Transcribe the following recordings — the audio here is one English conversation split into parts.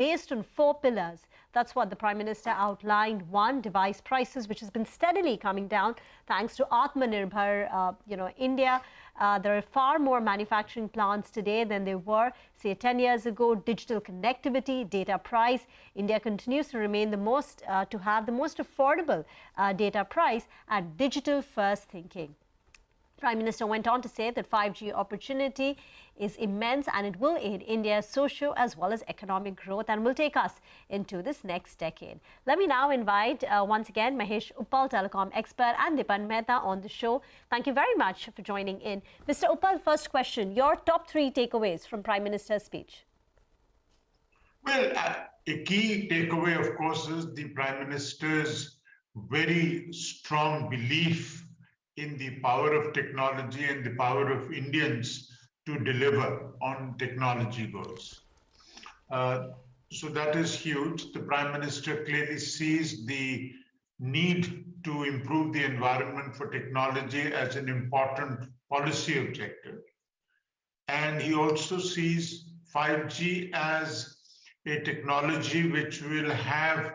based on 4 pillars. That's what the Prime Minister outlined. One, device prices, which has been steadily coming down thanks to Atmanirbhar, India. There are far more manufacturing plants today than there were, say, 10 years ago. Digital connectivity, data price. India continues to remain to have the most affordable data price at digital-first thinking. Prime Minister went on to say that 5G opportunity is immense and it will aid India's socio as well as economic growth and will take us into this next decade. Let me now invite once again Mahesh Uppal, Telecom Expert, and Dipan Mehta on the show. Thank you very much for joining in. Mr. Uppal, first question, your top 3 takeaways from Prime Minister's speech. Well, a key takeaway, of course, is the Prime Minister's very strong belief in the power of technology and the power of Indians to deliver on technology goals. So that is huge. The Prime Minister clearly sees the need to improve the environment for technology as an important policy objective. And he also sees 5G as a technology which will have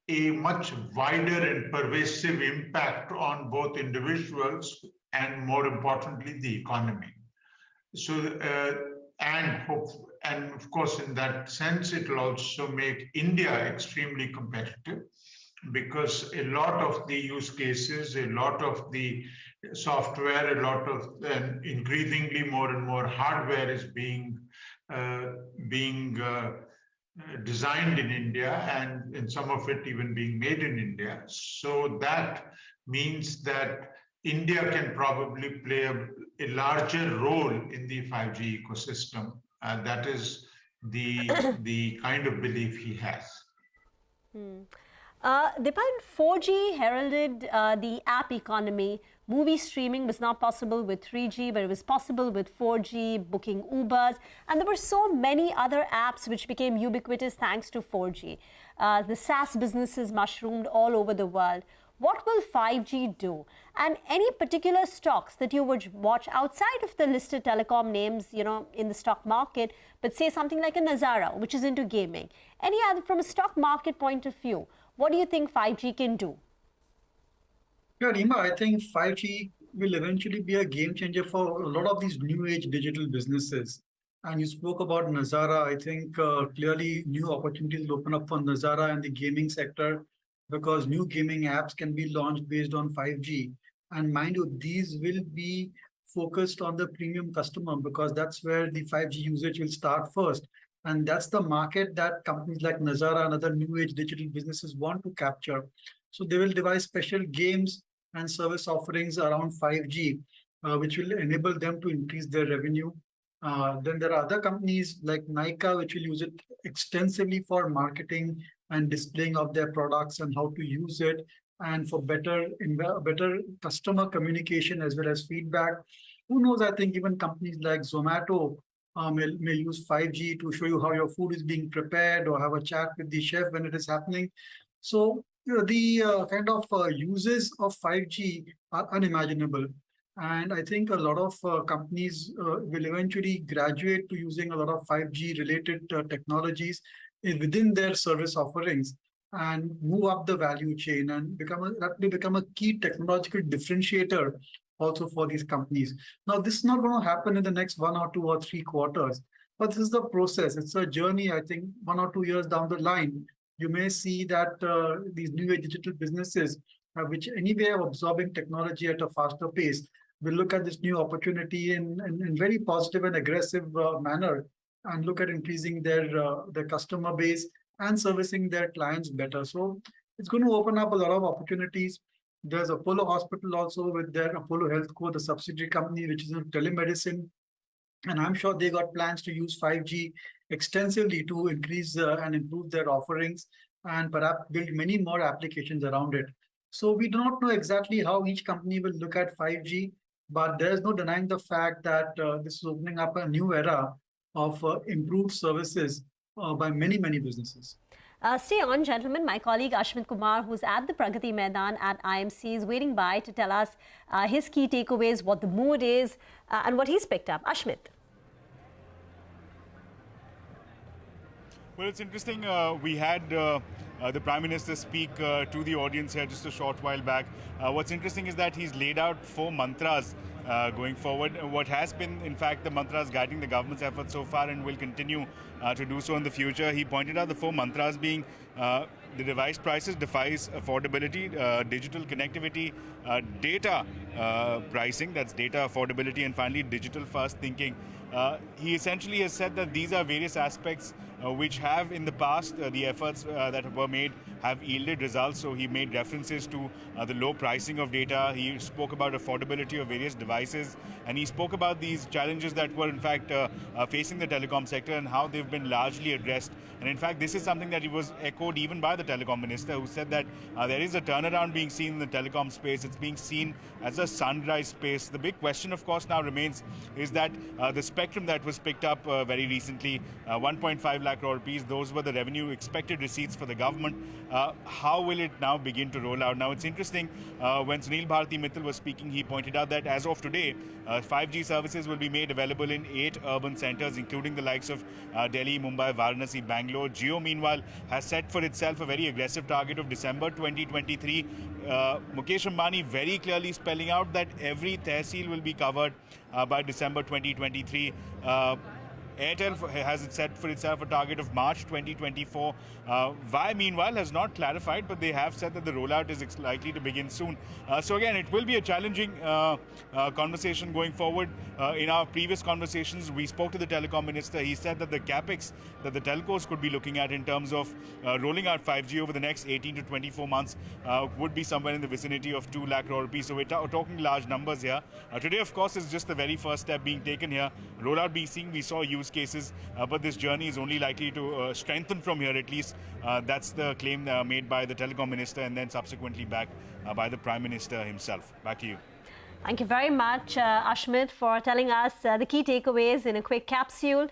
a much wider and pervasive impact on both individuals and, more importantly, the economy. So, and of course, in that sense, it will also make India extremely competitive, because a lot of the use cases, a lot of the software, and increasingly more and more hardware is being designed in India, and in some of it even being made in India. So that means that India can probably play a larger role in the 5G ecosystem. That is the kind of belief he has. Dipan, 4G heralded the app economy. Movie streaming was not possible with 3G, but it was possible with 4G, booking Ubers. And there were so many other apps which became ubiquitous thanks to 4G. The SaaS businesses mushroomed all over the world. What will 5G do? And any particular stocks that you would watch outside of the listed telecom names, in the stock market, but say something like a Nazara, which is into gaming. Any other, from a stock market point of view, what do you think 5G can do? Yeah, Rima, I think 5G will eventually be a game changer for a lot of these new age digital businesses. And you spoke about Nazara. I think clearly new opportunities will open up for Nazara and the gaming sector, because new gaming apps can be launched based on 5G. And mind you, these will be focused on the premium customer, because that's where the 5G usage will start first. And that's the market that companies like Nazara and other new age digital businesses want to capture. So they will devise special games and service offerings around 5G, which will enable them to increase their revenue. Then there are other companies like Nykaa, which will use it extensively for marketing and displaying of their products and how to use it, and for better customer communication as well as feedback. Who knows, I think even companies like Zomato may use 5G to show you how your food is being prepared, or have a chat with the chef when it is happening. So the kind of uses of 5G are unimaginable. And I think a lot of companies will eventually graduate to using a lot of 5G related technologies within their service offerings and move up the value chain, and that will become a key technological differentiator also for these companies. Now, this is not going to happen in the next 1 or 2 or 3 quarters, but this is the process. It's a journey. I think 1 or 2 years down the line, you may see that these new age digital businesses, which anyway are absorbing technology at a faster pace, will look at this new opportunity in very positive and aggressive manner, and look at increasing their customer base and servicing their clients better. So it's going to open up a lot of opportunities. There's Apollo Hospital also with their Apollo Health Co, the subsidiary company, which is in telemedicine. And I'm sure they got plans to use 5G extensively to increase and improve their offerings, and perhaps build many more applications around it. So we do not know exactly how each company will look at 5G, but there's no denying the fact that this is opening up a new era of improved services by many, many businesses. Stay on, gentlemen. My colleague Ashmit Kumar, who's at the Pragati Maidan at IMC, is waiting by to tell us his key takeaways, what the mood is, and what he's picked up. Ashmit. Well, it's interesting. We had the Prime Minister speak to the audience here just a short while back. What's interesting is that he's laid out 4 mantras going forward. What has been, in fact, the mantras guiding the government's efforts so far and will continue to do so in the future. He pointed out the 4 mantras being the device prices, device affordability, digital connectivity, data pricing, that's data affordability, and finally digital first thinking. He essentially has said that these are various aspects which have in the past, the efforts that were made have yielded results. So he made references to the low pricing of data. He spoke about affordability of various devices, and he spoke about these challenges that were in fact facing the telecom sector and how they've been largely addressed. And in fact, this is something that was echoed even by the telecom minister, who said that there is a turnaround being seen in the telecom space. It's being seen as a sunrise space. The big question, of course, now remains is that the spectrum that was picked up very recently, 1.5 lakh crore rupees, those were the revenue expected receipts for the government. How will it now begin to roll out? Now, it's interesting, when Sunil Bharti Mittal was speaking, he pointed out that as of today, 5G services will be made available in 8 urban centers, including the likes of Delhi, Mumbai, Varanasi, Bangalore. Jio, meanwhile, has set for itself a very aggressive target of December 2023. Mukesh Ambani very clearly spelling out that every tehsil will be covered by December 2023. Airtel has it set for itself a target of March 2024. Vi, meanwhile, has not clarified, but they have said that the rollout is likely to begin soon. So again, it will be a challenging conversation going forward. In our previous conversations, we spoke to the telecom minister. He said that the capex that the telcos could be looking at in terms of rolling out 5G over the next 18 to 24 months would be somewhere in the vicinity of 2 lakh crore rupees. So we're talking large numbers here. Today, of course, is just the very first step being taken here. Rollout being seen, we saw use cases, but this journey is only likely to strengthen from here, at least. That's the claim made by the telecom minister and then subsequently backed by the Prime Minister himself. Back to you. Thank you very much, Ashmit, for telling us the key takeaways in a quick capsule.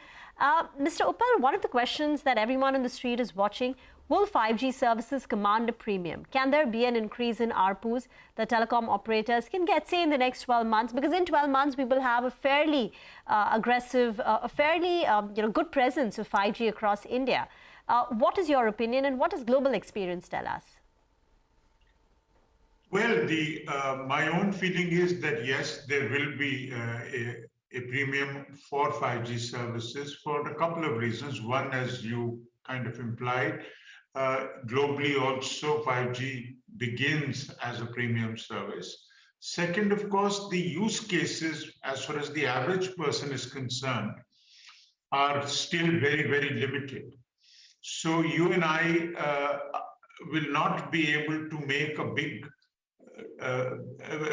Mr. Uppal, one of the questions that everyone on the street is watching: will 5G services command a premium? Can there be an increase in ARPUs the telecom operators can get, say, in the next 12 months? Because in 12 months, we will have a fairly aggressive, a fairly good presence of 5G across India. What is your opinion, and what does global experience tell us? Well, my own feeling is that yes, there will be a premium for 5G services for a couple of reasons. One, as you kind of implied, globally also 5G begins as a premium service. Second, of course, the use cases as far as the average person is concerned are still very, very limited. So you and I will not be able to make a big,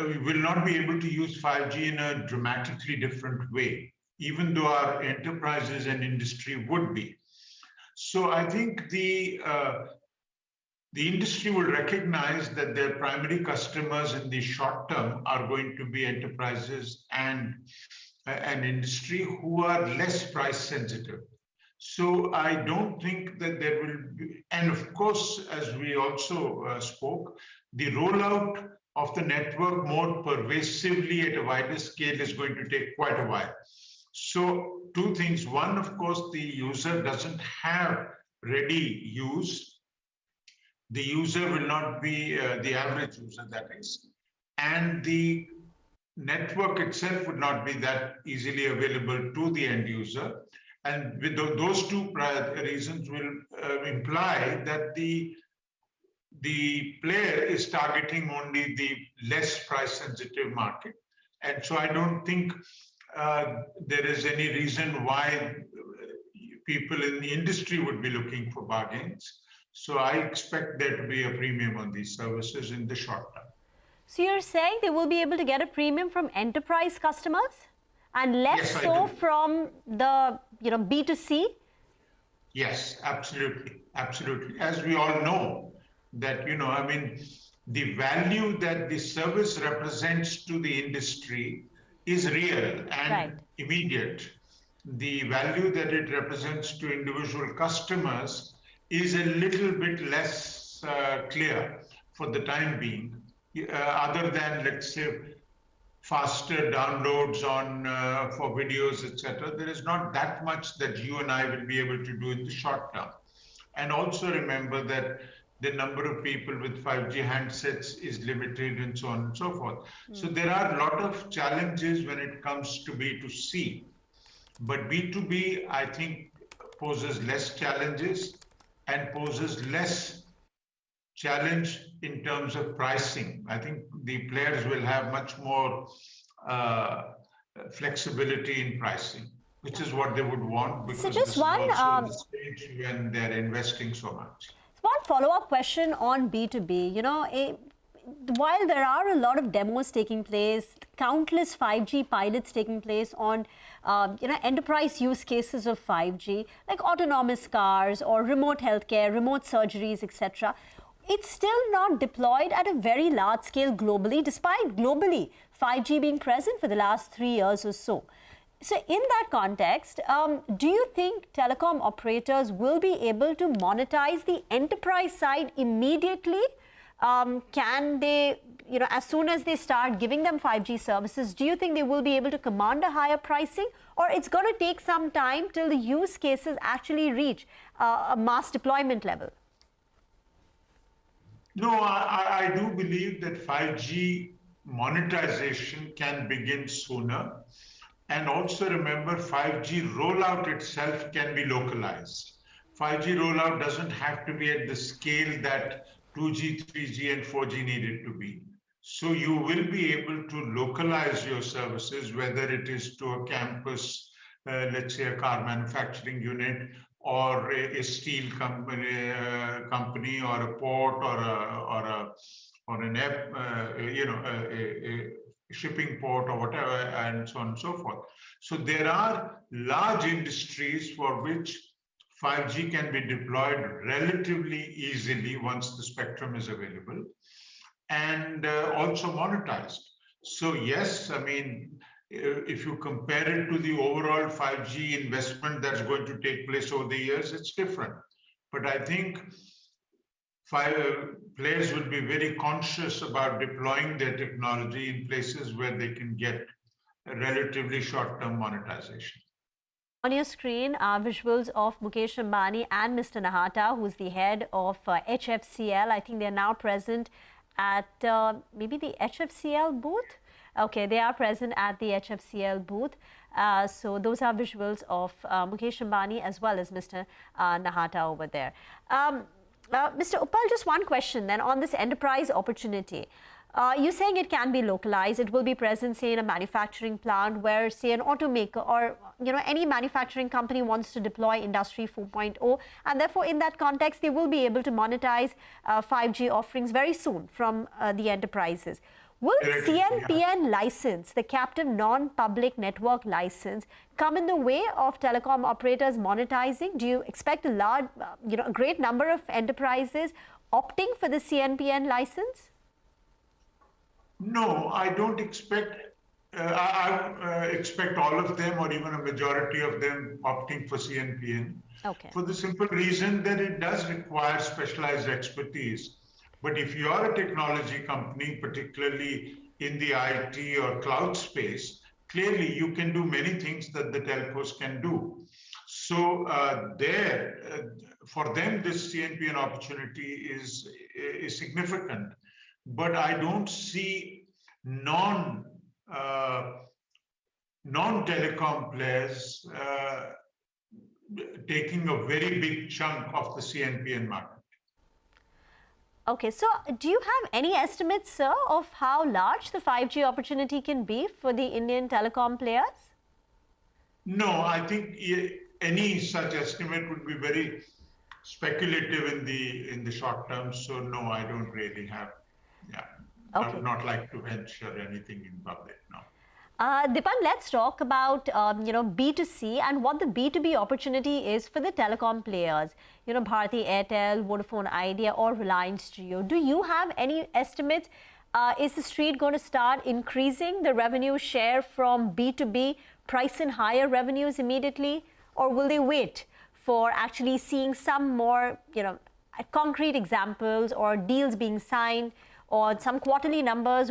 we will not be able to use 5G in a dramatically different way, even though our enterprises and industry would be. So I think the industry will recognize that their primary customers in the short term are going to be enterprises and an industry who are less price sensitive. So I don't think that there will be, and of course, as we also spoke, the rollout of the network more pervasively at a wider scale is going to take quite a while. So two things. One, of course, the user doesn't have ready use. The user will not be the average user, that is. And the network itself would not be that easily available to the end user. And with those two reasons will imply that the player is targeting only the less price sensitive market. And so I don't think there is any reason why people in the industry would be looking for bargains. So I expect there to be a premium on these services in the short term. So you're saying they will be able to get a premium from enterprise customers and less so from the B2C? Yes, absolutely. Absolutely. As we all know that, I mean, the value that the service represents to the industry is real and immediate. The value that it represents to individual customers is a little bit less clear for the time being, other than, let's say, faster downloads on for videos, etc. There is not that much that you and I will be able to do in the short term. And also remember that the number of people with 5G handsets is limited and so on and so forth. So there are a lot of challenges when it comes to B2C. But B2B, I think, poses less challenges and poses less challenge in terms of pricing. I think the players will have much more flexibility in pricing, which is what they would want, because this is also the stage when they're investing so much. One follow-up question on B2B. While there are a lot of demos taking place, countless 5G pilots taking place on, enterprise use cases of 5G, like autonomous cars or remote healthcare, remote surgeries, etc., it's still not deployed at a very large scale globally, despite globally 5G being present for the last 3 years or so. So in that context, do you think telecom operators will be able to monetize the enterprise side immediately? Can they, as soon as they start giving them 5G services, do you think they will be able to command a higher pricing? Or it's going to take some time till the use cases actually reach a mass deployment level? No, I do believe that 5G monetization can begin sooner. And also remember, 5G rollout itself can be localized. 5G rollout doesn't have to be at the scale that 2G, 3G, and 4G needed to be. So you will be able to localize your services, whether it is to a campus, let's say a car manufacturing unit, or a steel company, or a port, or a shipping port, or whatever, and so on and so forth. So there are large industries for which 5G can be deployed relatively easily once the spectrum is available, and also monetized. So yes, I mean, if you compare it to the overall 5G investment that's going to take place over the years, it's different. But I think players will be very conscious about deploying their technology in places where they can get a relatively short-term monetization. On your screen are visuals of Mukesh Ambani and Mr. Nahata, who's the head of HFCL. I think they're now present at maybe the HFCL booth. Okay, they are present at the HFCL booth. So those are visuals of Mukesh Ambani as well as Mr. Nahata over there. Mr. Uppal, just one question then on this enterprise opportunity. You're saying it can be localized. It will be present, say, in a manufacturing plant where, say, an automaker or any manufacturing company wants to deploy Industry 4.0, and therefore, in that context, they will be able to monetize 5G offerings very soon from the enterprises. Will CNPN license, the captive non-public network license, come in the way of telecom operators monetizing? Do you expect a large, a great number of enterprises opting for the CNPN license? No, I don't expect. I expect all of them, or even a majority of them, opting for CNPN. Okay. For the simple reason that it does require specialized expertise. But if you are a technology company, particularly in the IT or cloud space, clearly you can do many things that the telcos can do. So for them, this CNPN opportunity is significant. But I don't see non-telecom players taking a very big chunk of the CNPN market. Okay, so do you have any estimates, sir, of how large the 5G opportunity can be for the Indian telecom players? No, I think any such estimate would be very speculative in the short term. So no, I don't really have. Yeah, okay. I would not like to venture anything in public now. Dipan, let's talk about B2C and what the B2B opportunity is for the telecom players. Bharti Airtel, Vodafone Idea, or Reliance Jio. Do you have any estimates? Is the street going to start increasing the revenue share from B2B, price in higher revenues immediately, or will they wait for actually seeing some more, concrete examples or deals being signed or some quarterly numbers